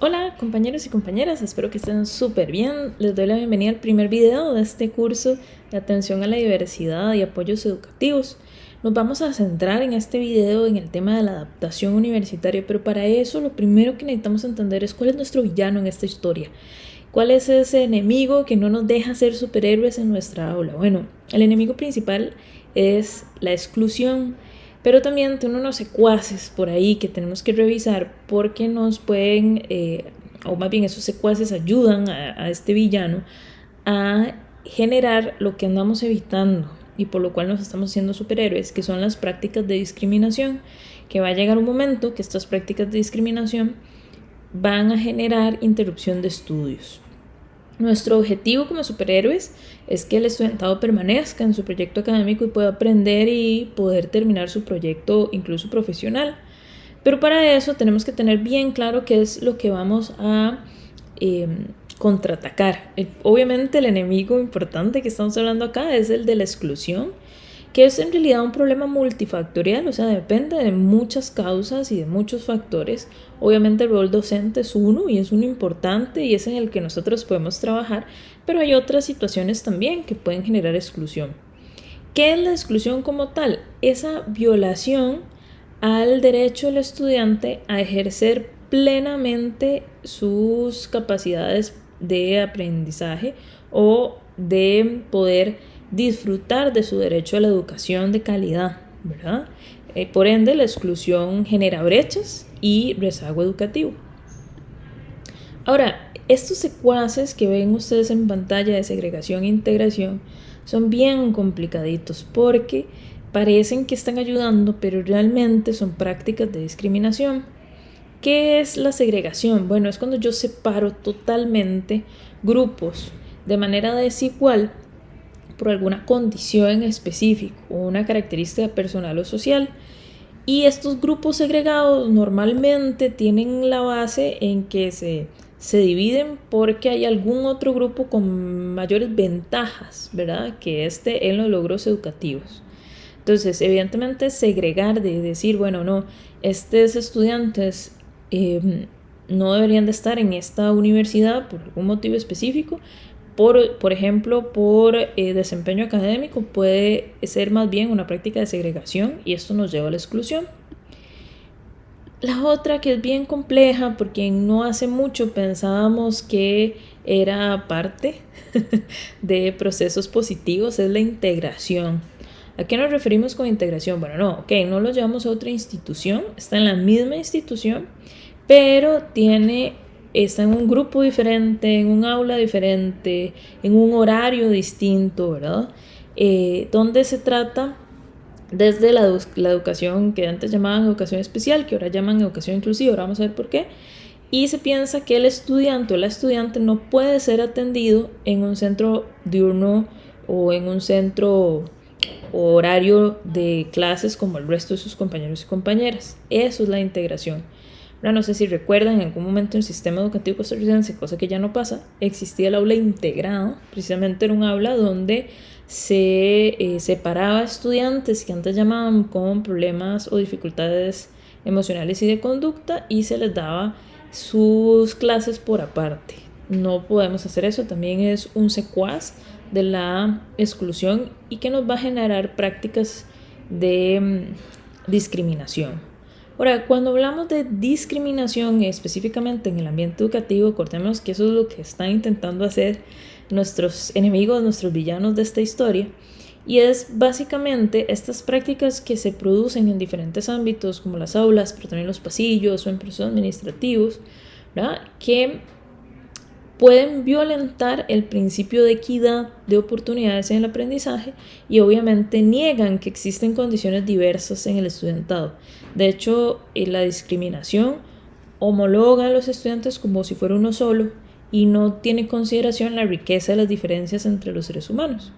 Hola compañeros y compañeras, espero que estén súper bien. Les doy la bienvenida al primer video de este curso de atención a la diversidad y apoyos educativos. Nos vamos a centrar en este video en el tema de la adaptación universitaria, pero para eso lo primero que necesitamos entender es cuál es nuestro villano en esta historia. ¿Cuál es ese enemigo que no nos deja ser superhéroes en nuestra aula? Bueno, el enemigo principal es la exclusión, pero también tiene unos secuaces por ahí que tenemos que revisar porque nos pueden, o más bien esos secuaces ayudan a este villano a generar lo que andamos evitando y por lo cual nos estamos haciendo superhéroes, que son las prácticas de discriminación, que va a llegar un momento que estas prácticas de discriminación van a generar interrupción de estudios. Nuestro objetivo como superhéroes es que el estudiantado permanezca en su proyecto académico y pueda aprender y poder terminar su proyecto incluso profesional. Pero para eso tenemos que tener bien claro qué es lo que vamos a contraatacar. Obviamente el enemigo importante que estamos hablando acá es el de la exclusión, que es en realidad un problema multifactorial, o sea, depende de muchas causas y de muchos factores. Obviamente el rol docente es uno y es uno importante y es en el que nosotros podemos trabajar, pero hay otras situaciones también que pueden generar exclusión. ¿Qué es la exclusión como tal? Esa violación al derecho del estudiante a ejercer plenamente sus capacidades de aprendizaje o de poder disfrutar de su derecho a la educación de calidad, ¿verdad? Por ende, la exclusión genera brechas y rezago educativo. Ahora, estos secuaces que ven ustedes en pantalla de segregación e integración son bien complicaditos porque parecen que están ayudando, pero realmente son prácticas de discriminación. ¿Qué es la segregación? Bueno, es cuando yo separo totalmente grupos de manera desigual por alguna condición en específico o una característica personal o social. Y estos grupos segregados normalmente tienen la base en que se dividen porque hay algún otro grupo con mayores ventajas, ¿verdad? Que en los logros educativos. Entonces, evidentemente, segregar de decir, bueno, no, estos estudiantes no deberían de estar en esta universidad por algún motivo específico, por ejemplo, por desempeño académico, puede ser más bien una práctica de segregación y esto nos lleva a la exclusión. La otra que es bien compleja, porque no hace mucho pensábamos que era parte de procesos positivos, es la integración. ¿A qué nos referimos con integración? Bueno, no lo llevamos a otra institución, está en la misma institución, pero está en un grupo diferente, en un aula diferente, en un horario distinto, ¿verdad? Donde se trata desde la educación que antes llamaban educación especial, que ahora llaman educación inclusiva, ahora vamos a ver por qué. Y se piensa que el estudiante o la estudiante no puede ser atendido en un centro diurno o en un centro horario de clases como el resto de sus compañeros y compañeras. Eso es la integración. Ahora, no sé si recuerdan, en algún momento en el sistema educativo costarricense, cosa que ya no pasa, existía el aula integrada. Precisamente era un aula donde se separaba estudiantes que antes llamaban con problemas o dificultades emocionales y de conducta y se les daba sus clases por aparte. No podemos hacer eso, también es un secuaz de la exclusión y que nos va a generar prácticas de discriminación. Ahora, cuando hablamos de discriminación específicamente en el ambiente educativo, acordémonos que eso es lo que están intentando hacer nuestros enemigos, nuestros villanos de esta historia, y es básicamente estas prácticas que se producen en diferentes ámbitos como las aulas, pero también los pasillos o en procesos administrativos, ¿verdad? Que pueden violentar el principio de equidad de oportunidades en el aprendizaje y obviamente niegan que existen condiciones diversas en el estudiantado. De hecho, la discriminación homologa a los estudiantes como si fuera uno solo y no tiene consideración la riqueza de las diferencias entre los seres humanos.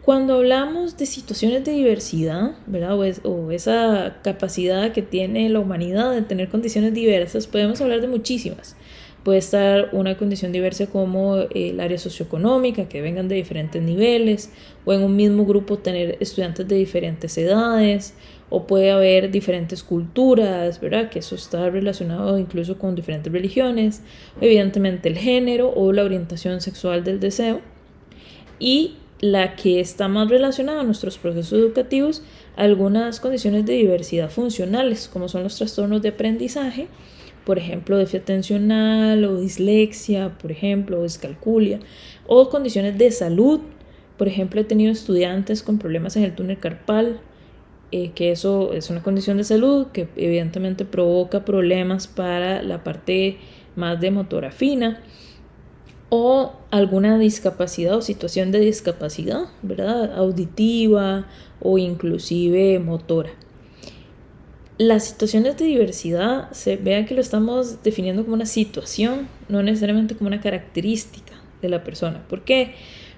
Cuando hablamos de situaciones de diversidad, ¿verdad? O esa capacidad que tiene la humanidad de tener condiciones diversas, podemos hablar de muchísimas. Puede estar una condición diversa como el área socioeconómica, que vengan de diferentes niveles, o en un mismo grupo tener estudiantes de diferentes edades, o puede haber diferentes culturas, ¿verdad? Que eso está relacionado incluso con diferentes religiones, evidentemente el género o la orientación sexual del deseo. Y la que está más relacionada a nuestros procesos educativos, algunas condiciones de diversidad funcionales, como son los trastornos de aprendizaje, por ejemplo, déficit atencional o dislexia, por ejemplo, o discalculia, o condiciones de salud. Por ejemplo, he tenido estudiantes con problemas en el túnel carpal, que eso es una condición de salud que evidentemente provoca problemas para la parte más de motora fina, o alguna discapacidad o situación de discapacidad, ¿verdad? Auditiva o inclusive motora. Las situaciones de diversidad, vean que lo estamos definiendo como una situación, no necesariamente como una característica de la persona. ¿Por qué?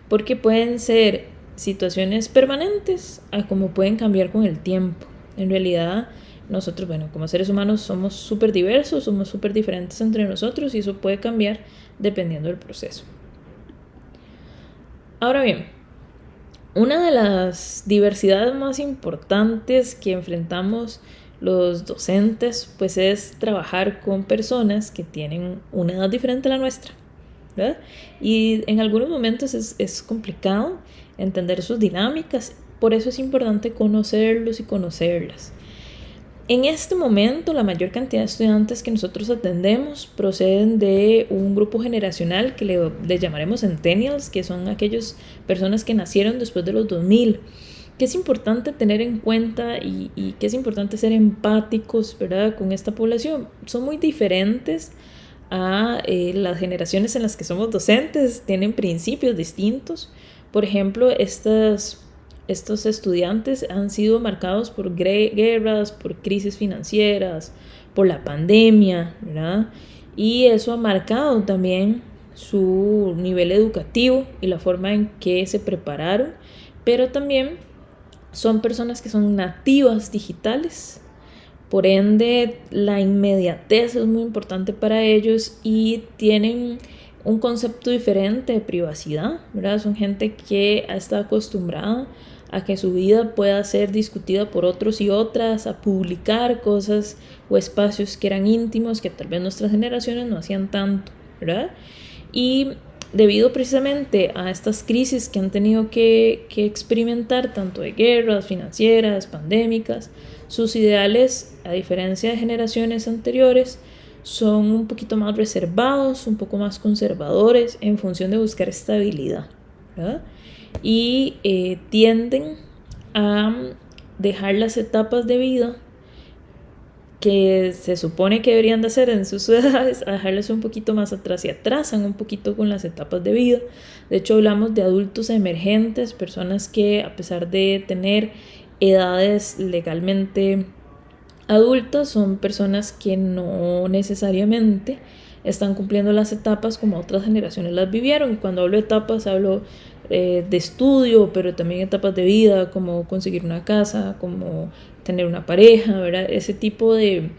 Porque pueden ser situaciones permanentes a como pueden cambiar con el tiempo. En realidad, nosotros, bueno, como seres humanos somos súper diversos, somos súper diferentes entre nosotros y eso puede cambiar dependiendo del proceso. Ahora bien, una de las diversidades más importantes que enfrentamos los docentes, pues es trabajar con personas que tienen una edad diferente a la nuestra, ¿verdad? Y en algunos momentos es complicado entender sus dinámicas, por eso es importante conocerlos y conocerlas. En este momento, la mayor cantidad de estudiantes que nosotros atendemos proceden de un grupo generacional que le llamaremos Centennials, que son aquellas personas que nacieron después de los 2000, que es importante tener en cuenta y que es importante ser empáticos, ¿verdad?, con esta población. Son muy diferentes a las generaciones en las que somos docentes, tienen principios distintos. Por ejemplo, estos estudiantes han sido marcados por guerras, por crisis financieras, por la pandemia, ¿verdad? Y eso ha marcado también su nivel educativo y la forma en que se prepararon, pero también son personas que son nativas digitales, por ende la inmediatez es muy importante para ellos y tienen un concepto diferente de privacidad, ¿verdad? Son gente que está acostumbrada a que su vida pueda ser discutida por otros y otras, a publicar cosas o espacios que eran íntimos, que tal vez nuestras generaciones no hacían tanto, ¿verdad? Y debido precisamente a estas crisis que han tenido que experimentar, tanto de guerras financieras, pandémicas, sus ideales, a diferencia de generaciones anteriores, son un poquito más reservados, un poco más conservadores en función de buscar estabilidad, ¿verdad? Y tienden a dejar las etapas de vida que se supone que deberían de hacer en sus edades, a dejarles un poquito más atrás y atrasan un poquito con las etapas de vida. De hecho, hablamos de adultos emergentes, personas que a pesar de tener edades legalmente adultas, son personas que no necesariamente están cumpliendo las etapas como otras generaciones las vivieron. Y cuando hablo de etapas, hablo de estudio, pero también etapas de vida, como conseguir una casa, como tener una pareja, ¿verdad? Ese tipo de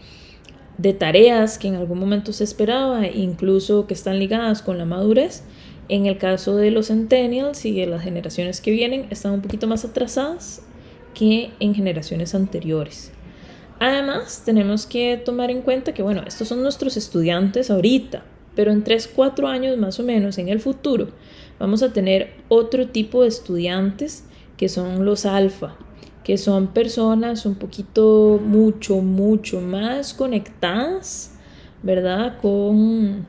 tareas que en algún momento se esperaba, incluso que están ligadas con la madurez. En el caso de los centennials y de las generaciones que vienen, están un poquito más atrasadas que en generaciones anteriores. Además, tenemos que tomar en cuenta que, bueno, estos son nuestros estudiantes ahorita, pero en 3-4 años más o menos en el futuro vamos a tener otro tipo de estudiantes que son los alfa, que son personas un poquito mucho más conectadas, ¿verdad? Con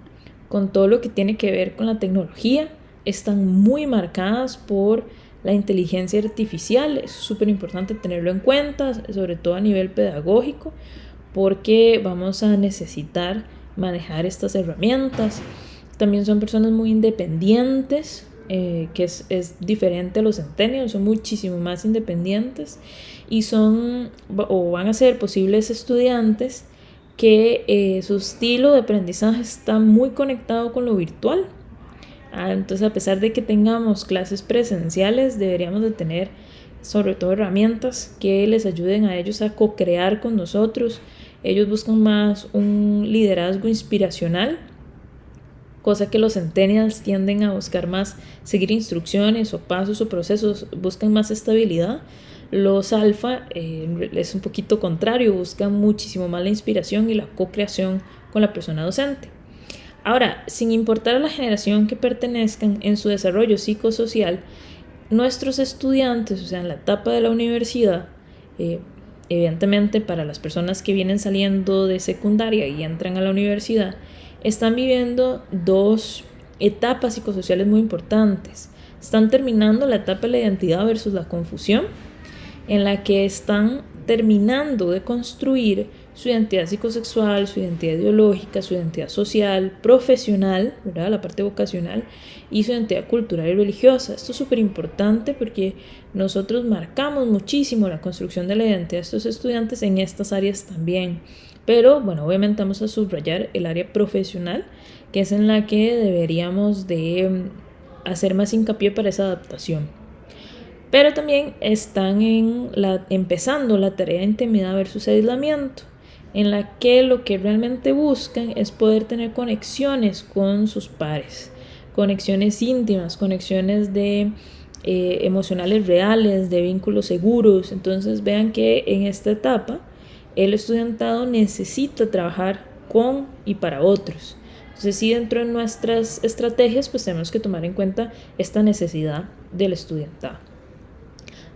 todo lo que tiene que ver con la tecnología. Están muy marcadas por la inteligencia artificial. Es súper importante tenerlo en cuenta, sobre todo a nivel pedagógico, porque vamos a necesitar manejar estas herramientas. También son personas muy independientes, que es diferente a los centennials, son muchísimo más independientes y son o van a ser posibles estudiantes que su estilo de aprendizaje está muy conectado con lo virtual. Entonces, a pesar de que tengamos clases presenciales, deberíamos de tener sobre todo herramientas que les ayuden a ellos a co-crear con nosotros. Ellos buscan más un liderazgo inspiracional cosa que los centennials tienden a buscar más seguir instrucciones o pasos o procesos, buscan más estabilidad. Los alfa es un poquito contrario, buscan muchísimo más la inspiración y la co-creación con la persona docente. Ahora, sin importar a la generación que pertenezcan en su desarrollo psicosocial, nuestros estudiantes, o sea, en la etapa de la universidad, evidentemente para las personas que vienen saliendo de secundaria y entran a la universidad, están viviendo dos etapas psicosociales muy importantes. Están terminando la etapa de la identidad versus la confusión, en la que están terminando de construir su identidad psicosexual, su identidad ideológica, su identidad social, profesional, ¿verdad? La parte vocacional, y su identidad cultural y religiosa. Esto es súper importante porque nosotros marcamos muchísimo la construcción de la identidad de estos estudiantes en estas áreas también. Pero bueno, obviamente vamos a subrayar el área profesional, que es en la que deberíamos de hacer más hincapié para esa adaptación. Pero también están empezando la tarea de intimidad versus aislamiento, en la que lo que realmente buscan es poder tener conexiones con sus pares, conexiones íntimas, conexiones emocionales reales, de vínculos seguros. Entonces vean que en esta etapa el estudiantado necesita trabajar con y para otros. Entonces sí, dentro de nuestras estrategias pues tenemos que tomar en cuenta esta necesidad del estudiantado.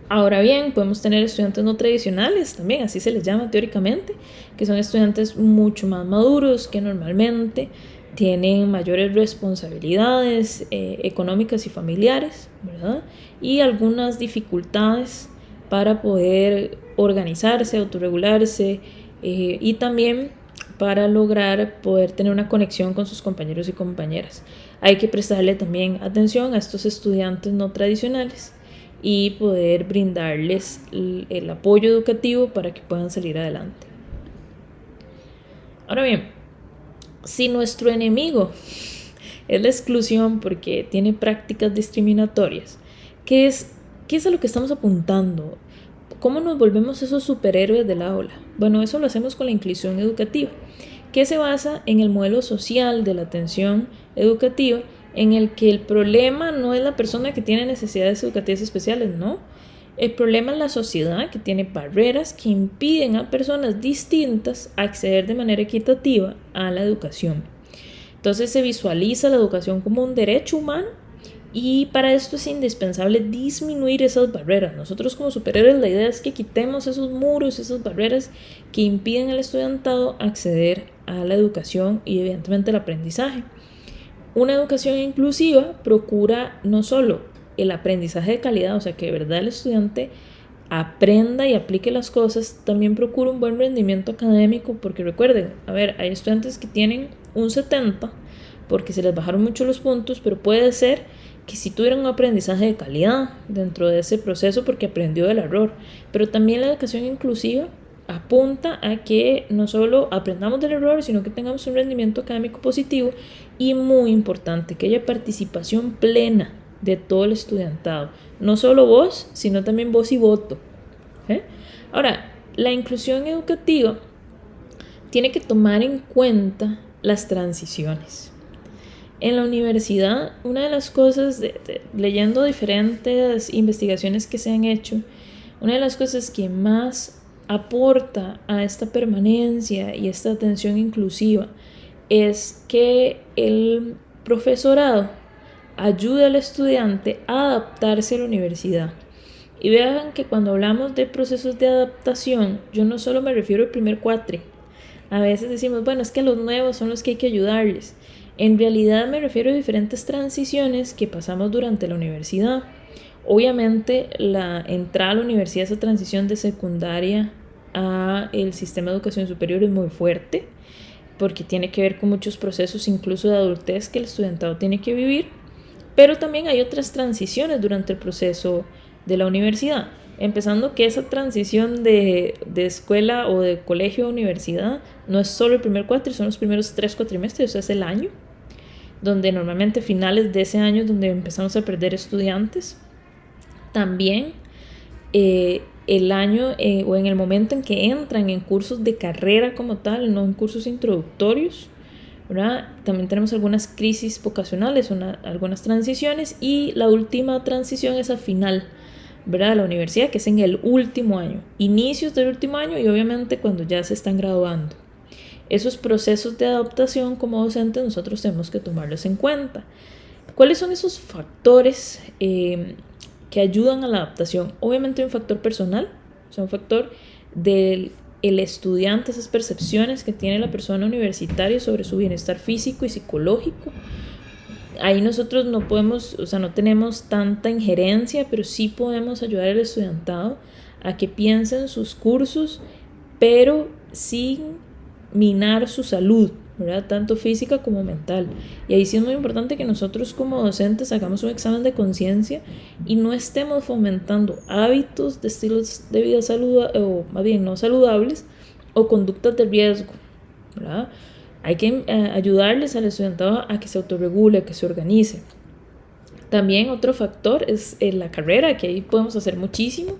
Ahora bien, podemos tener estudiantes no tradicionales también, así se les llama teóricamente, que son estudiantes mucho más maduros, que normalmente tienen mayores responsabilidades económicas y familiares, ¿verdad? Y algunas dificultades para poder organizarse, autorregularse y también para lograr poder tener una conexión con sus compañeros y compañeras. Hay que prestarle también atención a estos estudiantes no tradicionales y poder brindarles el apoyo educativo para que puedan salir adelante. Ahora bien, si nuestro enemigo es la exclusión porque tiene prácticas discriminatorias, ¿qué es a lo que estamos apuntando? ¿Cómo nos volvemos esos superhéroes del aula? Bueno, eso lo hacemos con la inclusión educativa, que se basa en el modelo social de la atención educativa, en el que el problema no es la persona que tiene necesidades educativas especiales, no. El problema es la sociedad, que tiene barreras que impiden a personas distintas acceder de manera equitativa a la educación. Entonces se visualiza la educación como un derecho humano y para esto es indispensable disminuir esas barreras. Nosotros como superhéroes la idea es que quitemos esos muros, esas barreras que impiden al estudiantado acceder a la educación y evidentemente el aprendizaje. Una educación inclusiva procura no solo el aprendizaje de calidad, o sea, que de verdad el estudiante aprenda y aplique las cosas, también procura un buen rendimiento académico, porque recuerden, hay estudiantes que tienen un 70 porque se les bajaron mucho los puntos, pero puede ser que sí tuvieran un aprendizaje de calidad dentro de ese proceso porque aprendió del error. Pero también la educación inclusiva apunta a que no solo aprendamos del error, sino que tengamos un rendimiento académico positivo y muy importante, que haya participación plena de todo el estudiantado. No solo voz, sino también voz y voto. Ahora, la inclusión educativa tiene que tomar en cuenta las transiciones. En la universidad, una de las cosas, leyendo diferentes investigaciones que se han hecho, una de las cosas que más aporta a esta permanencia y esta atención inclusiva es que el profesorado ayude al estudiante a adaptarse a la universidad. Y vean que cuando hablamos de procesos de adaptación, yo no solo me refiero al primer cuatri. A veces decimos, bueno, es que los nuevos son los que hay que ayudarles. En realidad me refiero a diferentes transiciones que pasamos durante la universidad. Obviamente la entrada a la universidad, esa transición de secundaria a el sistema de educación superior es muy fuerte porque tiene que ver con muchos procesos incluso de adultez que el estudiantado tiene que vivir, pero también hay otras transiciones durante el proceso de la universidad, empezando que esa transición de escuela o de colegio a universidad no es solo el primer cuatrimestre, son los primeros 3 cuatrimestres, o sea, es el año, donde normalmente finales de ese año donde empezamos a perder estudiantes. También el año o en el momento en que entran en cursos de carrera como tal, no en cursos introductorios, ¿verdad? También tenemos algunas crisis vocacionales, algunas transiciones, y la última transición es al final, ¿verdad?, de la universidad, que es en el último año, inicios del último año y obviamente cuando ya se están graduando. Esos procesos de adaptación como docentes nosotros tenemos que tomarlos en cuenta. ¿Cuáles son esos factores que ayudan a la adaptación? Obviamente un factor personal, o sea, un factor del estudiante, esas percepciones que tiene la persona universitaria sobre su bienestar físico y psicológico. Ahí nosotros no podemos, o sea, no tenemos tanta injerencia, pero sí podemos ayudar al estudiantado a que piensen sus cursos, pero sin minar su salud, ¿verdad?, tanto física como mental. Y ahí sí es muy importante que nosotros como docentes hagamos un examen de conciencia y no estemos fomentando hábitos de estilos de vida o más bien no saludables, o conductas de riesgo, ¿verdad? Hay que ayudarles al estudiantado a que se autorregule, a que se organice. También otro factor es la carrera, que ahí podemos hacer muchísimo,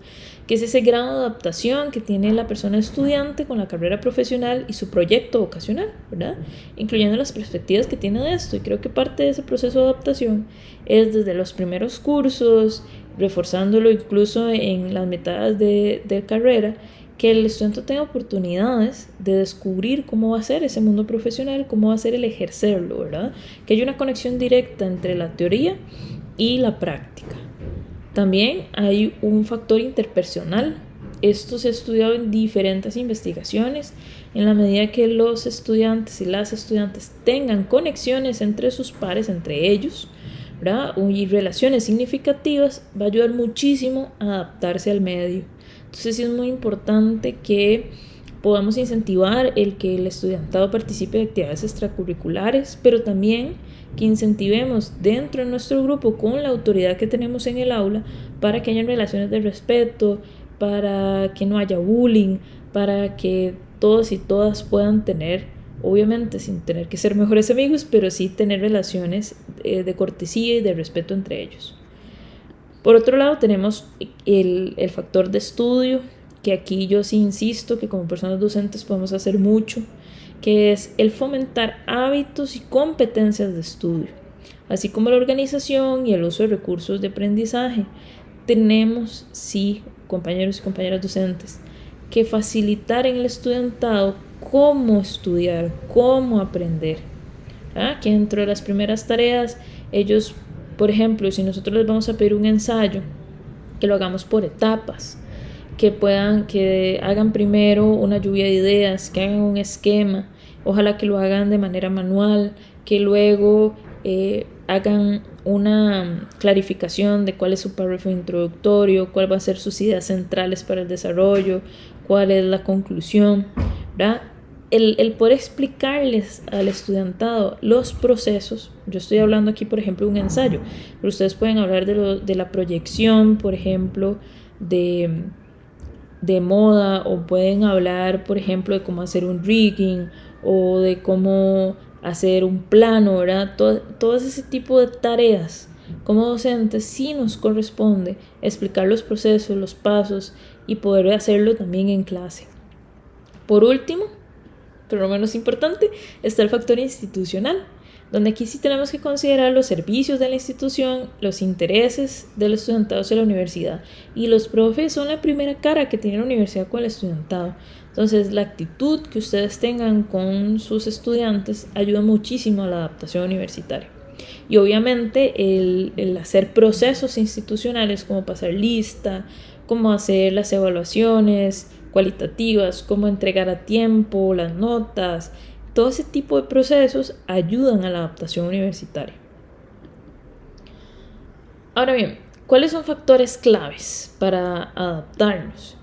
que es ese grado de adaptación que tiene la persona estudiante con la carrera profesional y su proyecto vocacional, ¿verdad?, incluyendo las perspectivas que tiene de esto. Y creo que parte de ese proceso de adaptación es desde los primeros cursos, reforzándolo incluso en las mitades de carrera, que el estudiante tenga oportunidades de descubrir cómo va a ser ese mundo profesional, cómo va a ser el ejercerlo, ¿verdad?, que haya una conexión directa entre la teoría y la práctica. También hay un factor interpersonal. Esto se ha estudiado en diferentes investigaciones. En la medida que los estudiantes y las estudiantes tengan conexiones entre sus pares, entre ellos, ¿verdad?, y relaciones significativas, va a ayudar muchísimo a adaptarse al medio. Entonces sí es muy importante que podamos incentivar el que el estudiantado participe de actividades extracurriculares, pero también que incentivemos dentro de nuestro grupo con la autoridad que tenemos en el aula para que haya relaciones de respeto, para que no haya bullying, para que todos y todas puedan tener, obviamente sin tener que ser mejores amigos, pero sí tener relaciones de cortesía y de respeto entre ellos. Por otro lado tenemos el factor de estudio, que aquí yo sí insisto que como personas docentes podemos hacer mucho, que es el fomentar hábitos y competencias de estudio, así como la organización y el uso de recursos de aprendizaje. Tenemos, sí, compañeros y compañeras docentes, que facilitar en el estudiantado cómo estudiar, cómo aprender, que dentro de las primeras tareas ellos, por ejemplo, si nosotros les vamos a pedir un ensayo, que lo hagamos por etapas, que hagan primero una lluvia de ideas, que hagan un esquema, ojalá que lo hagan de manera manual, que luego hagan una clarificación de cuál es su párrafo introductorio, cuál va a ser sus ideas centrales para el desarrollo, cuál es la conclusión, ¿verdad? El poder explicarles al estudiantado los procesos. Yo estoy hablando aquí, por ejemplo, de un ensayo, pero ustedes pueden hablar de la proyección, por ejemplo, de moda, o pueden hablar, por ejemplo, de cómo hacer un rigging o de cómo hacer un plano, ¿verdad? Todo ese tipo de tareas. Como docentes sí nos corresponde explicar los procesos, los pasos y poder hacerlo también en clase. Por último, pero no menos importante, está el factor institucional, donde aquí sí tenemos que considerar los servicios de la institución, los intereses del estudiantado hacia la universidad, y los profes son la primera cara que tiene la universidad con el estudiantado. Entonces la actitud que ustedes tengan con sus estudiantes ayuda muchísimo a la adaptación universitaria. Y obviamente el hacer procesos institucionales como pasar lista, como hacer las evaluaciones cualitativas, cómo entregar a tiempo las notas, todo ese tipo de procesos ayudan a la adaptación universitaria. Ahora bien, ¿cuáles son factores claves para adaptarnos?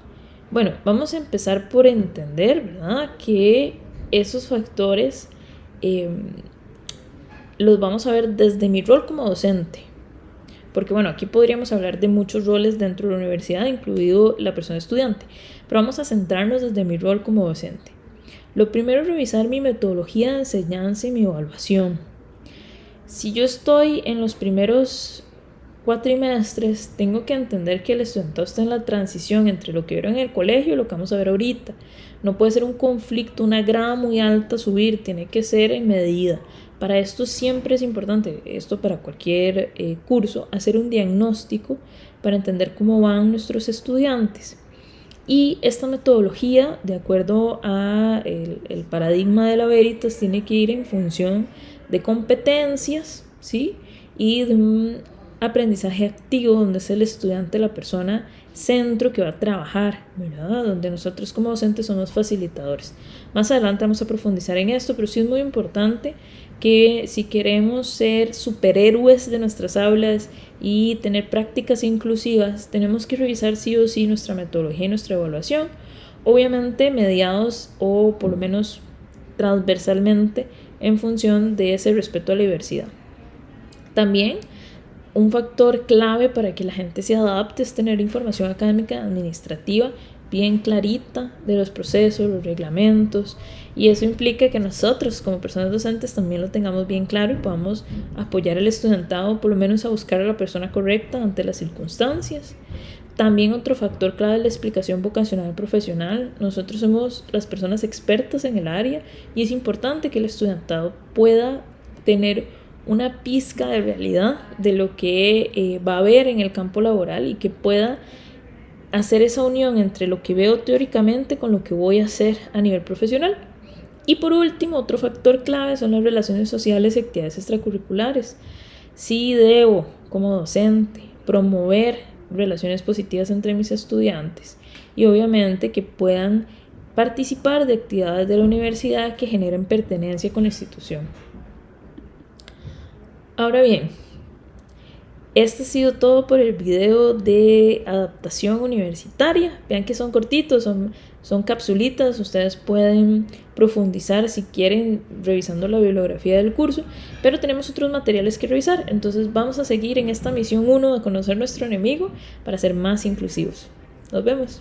Bueno, vamos a empezar por entender, ¿verdad?, que esos factores los vamos a ver desde mi rol como docente. Porque bueno, aquí podríamos hablar de muchos roles dentro de la universidad, incluido la persona estudiante, pero vamos a centrarnos desde mi rol como docente. Lo primero es revisar mi metodología de enseñanza y mi evaluación. Si yo estoy en los primeros cuatrimestres, tengo que entender que el estudiantado está en la transición entre lo que vieron en el colegio y lo que vamos a ver ahorita. No puede ser un conflicto, una grada muy alta subir, tiene que ser en medida. Para esto siempre es importante, esto para cualquier curso, hacer un diagnóstico para entender cómo van nuestros estudiantes. Y esta metodología, de acuerdo a el paradigma de la Veritas, tiene que ir en función de competencias, ¿sí? Y de un aprendizaje activo, donde es el estudiante la persona centro que va a trabajar, ¿verdad? Donde nosotros como docentes somos facilitadores. Más adelante vamos a profundizar en esto, pero sí es muy importante que si queremos ser superhéroes de nuestras aulas y tener prácticas inclusivas, tenemos que revisar sí o sí nuestra metodología y nuestra evaluación, obviamente mediados o por lo menos transversalmente en función de ese respeto a la diversidad. También un factor clave para que la gente se adapte es tener información académica administrativa bien clarita de los procesos, los reglamentos, y eso implica que nosotros como personas docentes también lo tengamos bien claro y podamos apoyar al estudiantado por lo menos a buscar a la persona correcta ante las circunstancias. También otro factor clave es la explicación vocacional profesional. Nosotros somos las personas expertas en el área y es importante que el estudiantado pueda tener una pizca de realidad de lo que va a haber en el campo laboral y que pueda hacer esa unión entre lo que veo teóricamente con lo que voy a hacer a nivel profesional. Y por último, otro factor clave son las relaciones sociales y actividades extracurriculares. Sí debo, como docente, promover relaciones positivas entre mis estudiantes y obviamente que puedan participar de actividades de la universidad que generen pertenencia con la institución. Ahora bien, este ha sido todo por el video de adaptación universitaria. Vean que son cortitos, son capsulitas. Ustedes pueden profundizar si quieren revisando la bibliografía del curso, pero tenemos otros materiales que revisar. Entonces vamos a seguir en esta misión 1 de conocer nuestro enemigo para ser más inclusivos. Nos vemos.